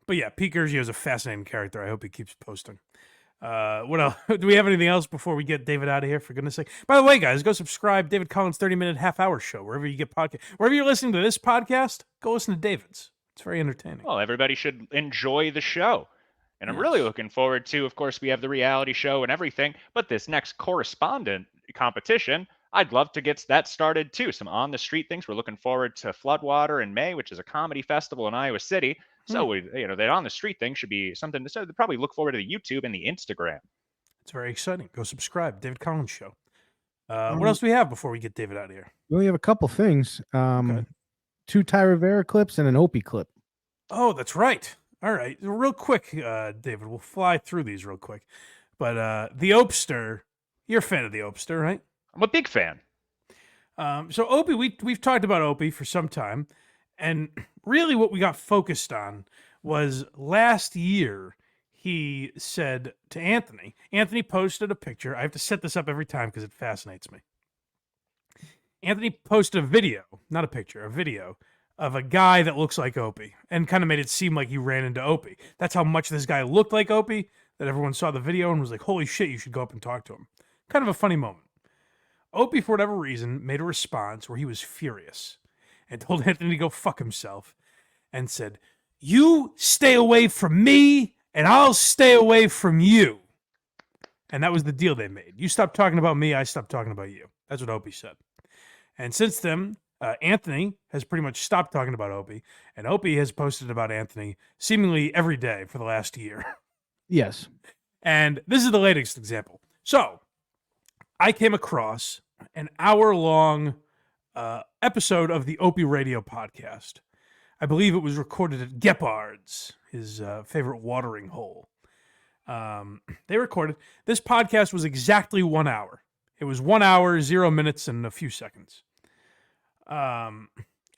But yeah, Pete Gurgio is a fascinating character. I hope he keeps posting. What else? Do we have anything else before we get David out of here? For goodness sake! By the way, guys, go subscribe David Collins' 30-minute half-hour show wherever you get podcast. Wherever you're listening to this podcast, go listen to David's. It's very entertaining. Well, everybody should enjoy the show. And I'm really looking forward to, of course, we have the reality show and everything, but this next correspondent competition, I'd love to get that started too. Some on the street things. We're looking forward to Floodwater in May, which is a comedy festival in Iowa City. So that on the street thing should be something to probably look forward to the YouTube and the Instagram. It's very exciting. Go subscribe, David Collins Show. What else do we have before we get David out of here? We only have a couple things. Okay. 2 Ty Rivera clips and an Opie clip. Oh, that's right. All right, real quick, David. We'll fly through these real quick. But the Opester, you're a fan of the Opester, right? I'm a big fan. So Opie, we've talked about Opie for some time, and really what we got focused on was last year. He said to Anthony. Anthony posted a picture. I have to set this up every time because it fascinates me. Anthony posted a video, not a picture, a video of a guy that looks like Opie and kind of made it seem like he ran into Opie. That's how much this guy looked like Opie that everyone saw the video and was like, holy shit, you should go up and talk to him. Kind of a funny moment. Opie, for whatever reason, made a response where he was furious and told Anthony to go fuck himself and said, you stay away from me and I'll stay away from you. And that was the deal they made. You stop talking about me, I stop talking about you. That's what Opie said. And since then, Anthony has pretty much stopped talking about Opie, and Opie has posted about Anthony seemingly every day for the last year. Yes. And this is the latest example. So, I came across an hour-long episode of the Opie Radio podcast. I believe it was recorded at Gepard's, his favorite watering hole. They recorded. This podcast was exactly 1 hour. It was 1 hour, 0 minutes, and a few seconds.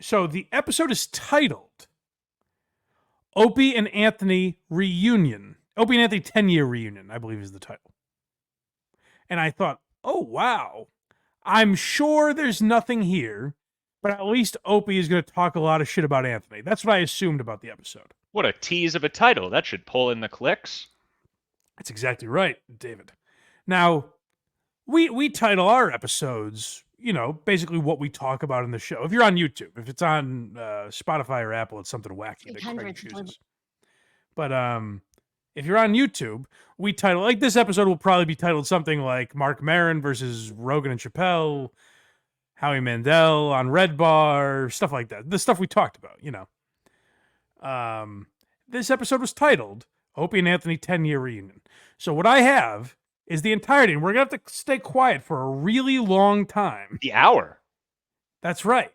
So the episode is titled Opie and Anthony Reunion. Opie and Anthony 10-year reunion, I believe is the title. And I thought, oh, wow. I'm sure there's nothing here, but at least Opie is going to talk a lot of shit about Anthony. That's what I assumed about the episode. What a tease of a title. That should pull in the clicks. That's exactly right, David. Now, we title our episodes, basically what we talk about in the show. If you're on YouTube, if it's on Spotify or Apple, it's something wacky that Craig chooses. But if you're on YouTube, we title, like this episode will probably be titled something like Mark Maron versus Rogan and Chappelle, Howie Mandel on Red Bar, stuff like that. The stuff we talked about, This episode was titled Opie and Anthony 10-year reunion. So what I have is the entirety, and we're going to have to stay quiet for a really long time. The hour. That's right.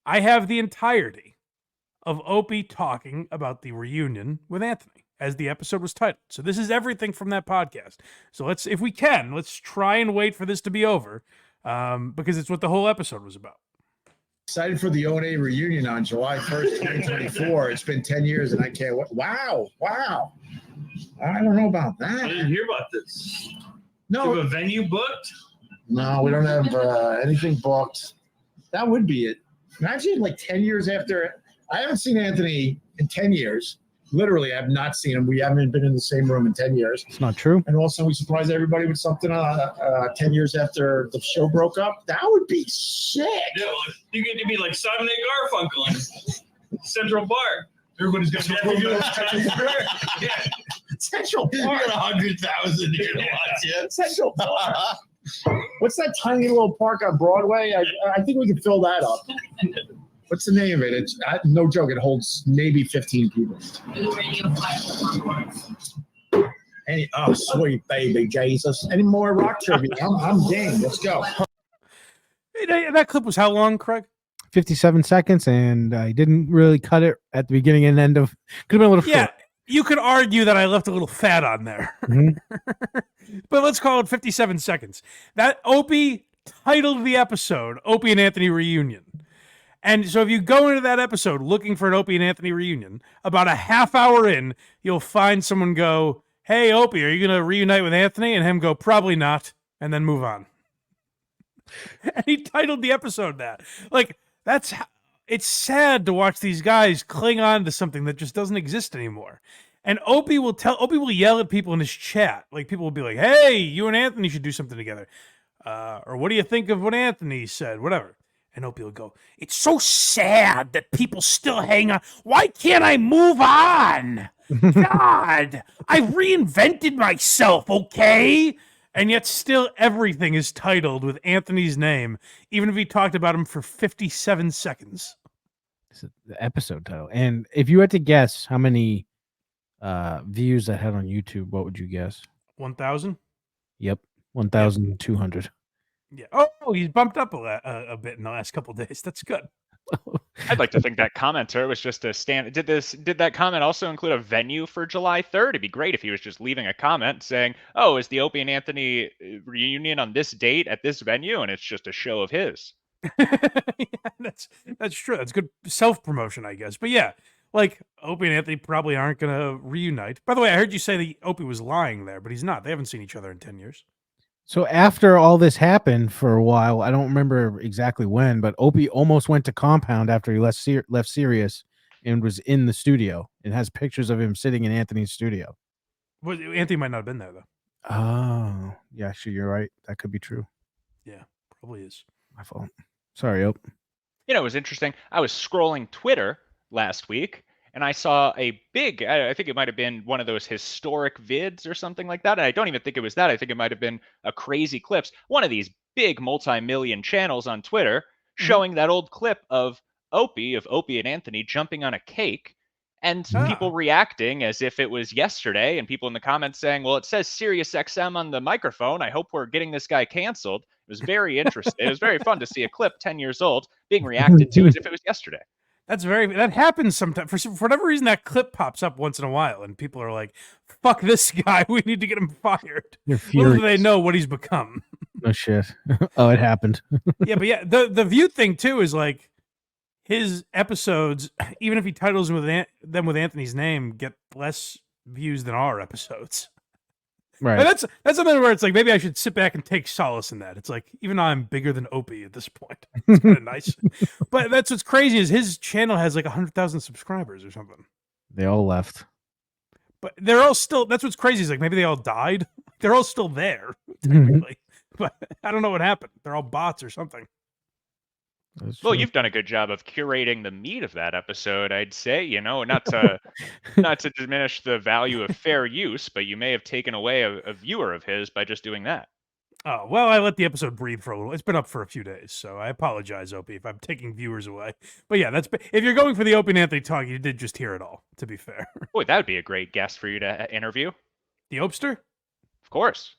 I have the entirety of Opie talking about the reunion with Anthony as the episode was titled. So this is everything from that podcast. So let's try and wait for this to be over because it's what the whole episode was about. Excited for the O&A reunion on July 1st, 2024. It's been 10 years and I can't wait. Wow. I don't know about that. I didn't hear about this. No. Do you have a venue booked? No, we don't have anything booked. That would be it. Imagine like 10 years after. I haven't seen Anthony in 10 years. Literally, I have not seen him. We haven't been in the same room in 10 years. It's not true. And also, we surprised everybody with something 10 years after the show broke up. That would be sick. Yeah, well, you get to be like Simon A. Garfunkel in Central Park. Everybody's going to Yeah. Central Park. You got 100,000 here to watch it. Central Park. What's that tiny little park on Broadway? I think we can fill that up. What's the name of it? It's no joke. It holds maybe 15 people. Oh, sweet baby Jesus! Any more rock trivia? I'm game. Let's go. Hey, that clip was how long, Craig? 57 seconds, and I didn't really cut it at the beginning and end of. Could have been a little short. You could argue that I left a little fat on there, but let's call it 57 seconds. That Opie titled the episode "Opie and Anthony Reunion." And so if you go into that episode looking for an Opie and Anthony reunion, about a half hour in, you'll find someone go, hey, Opie, are you going to reunite with Anthony? And him go, probably not, and then move on. And he titled the episode that. Like, that's it's sad to watch these guys cling on to something that just doesn't exist anymore. And Opie will yell at people in his chat. Like people will be like, "Hey, you and Anthony should do something together," or "What do you think of what Anthony said?" Whatever. And Opie will go, "It's so sad that people still hang on. Why can't I move on? God, I reinvented myself, okay?" And yet still everything is titled with Anthony's name, even if he talked about him for 57 seconds. This is the episode title. And if you had to guess how many views that had on YouTube, what would you guess? 1,000? Yep, 1,200. Yeah. Oh, he's bumped up a bit in the last couple of days. That's good. I'd like to think that commenter was just a stand. Did that comment also include a venue for July 3rd? It'd be great if he was just leaving a comment saying, "Oh, is the Opie and Anthony reunion on this date at this venue?" And it's just a show of his. Yeah, that's true. That's good self-promotion, I guess. But yeah, like Opie and Anthony probably aren't gonna reunite. By the way, I heard you say that Opie was lying there, but he's not. They haven't seen each other in 10 years. So after all this happened for a while, I don't remember exactly when, but Opie almost went to Compound after he left Sirius and was in the studio and has pictures of him sitting in Anthony's studio. Well, Anthony might not have been there though. Oh, yeah, sure, you're right. That could be true. Yeah, probably is. My fault. Sorry, Ope. You know, it was interesting. I was scrolling Twitter last week and I saw a big, I think it might have been one of those historic vids or something like that. And I don't even think it was that. I think it might have been a Crazy Clips, one of these big multi-million channels on Twitter showing that old clip of Opie and Anthony jumping on a cake and people reacting as if it was yesterday, and people in the comments saying, "Well, it says Sirius XM on the microphone. I hope we're getting this guy canceled." It was very interesting. It was very fun to see a clip 10 years old being reacted to as if it was yesterday. That happens sometimes. For whatever reason, that clip pops up once in a while, and people are like, "Fuck this guy. We need to get him fired." You're Little do furious. they know what he's become. No shit. Oh, it happened. Yeah, but yeah, the view thing too is like his episodes, even if he titles them with Anthony's name, get less views than our episodes. Right. And that's something where it's like maybe I should sit back and take solace in that. It's like even though I'm bigger than Opie at this point, it's kind of nice. But that's what's crazy is his channel has like 100,000 subscribers or something. They all left. But they're all still. That's what's crazy is like maybe they all died. They're all still there technically, but I don't know what happened. They're all bots or something. That's Well, true. you've done a good job of curating the meat of that episode, I'd say, you know, not to diminish the value of fair use, but you may have taken away a viewer of his by just doing that. Oh, well, I let the episode breathe for a little. It's been up for a few days, so I apologize, Opie, if I'm taking viewers away. But yeah, if you're going for the Opie and Anthony talk, you did just hear it all, to be fair. Boy, that would be a great guest for you to interview. The Opester? Of course.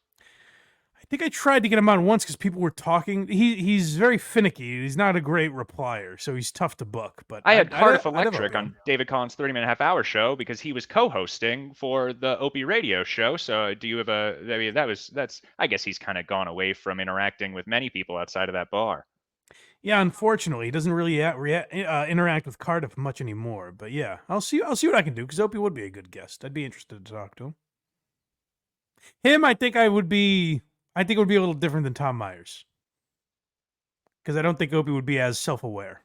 I think I tried to get him on once because people were talking. He's very finicky. He's not a great replier, so he's tough to book. But I had Cardiff I'd have Electric Opie on David Collins' 30-minute half-hour show because he was co-hosting for the Opie radio show. So do you have I mean, that's I guess he's kind of gone away from interacting with many people outside of that bar. Yeah, unfortunately, he doesn't really interact with Cardiff much anymore. But yeah, I'll see what I can do because Opie would be a good guest. I'd be interested to talk to him. I think it would be a little different than Tom Myers because I don't think Opie would be as self-aware.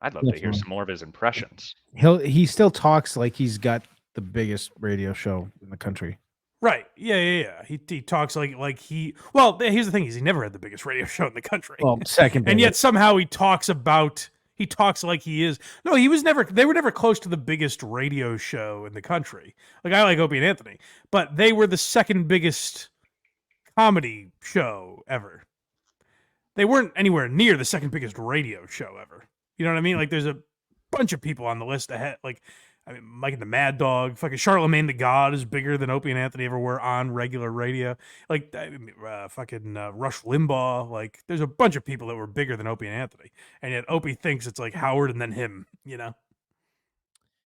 I'd love to hear some more of his impressions. He still talks like he's got the biggest radio show in the country. Right. Yeah. He talks like he. Well, here's the thing: is he never had the biggest radio show in the country. Well, second, and yet somehow he talks like he is. No, he was never. They were never close to the biggest radio show in the country. Like I like Opie and Anthony, but they were the second biggest comedy show ever. They weren't anywhere near the second biggest radio show ever. You know what I mean? Like there's a bunch of people on the list ahead. Like I mean, Mike and the Mad Dog, fucking Charlemagne the God is bigger than Opie and Anthony ever were on regular radio. Like fucking Rush Limbaugh. Like there's a bunch of people that were bigger than Opie and Anthony, and yet Opie thinks it's like Howard and then him. You know.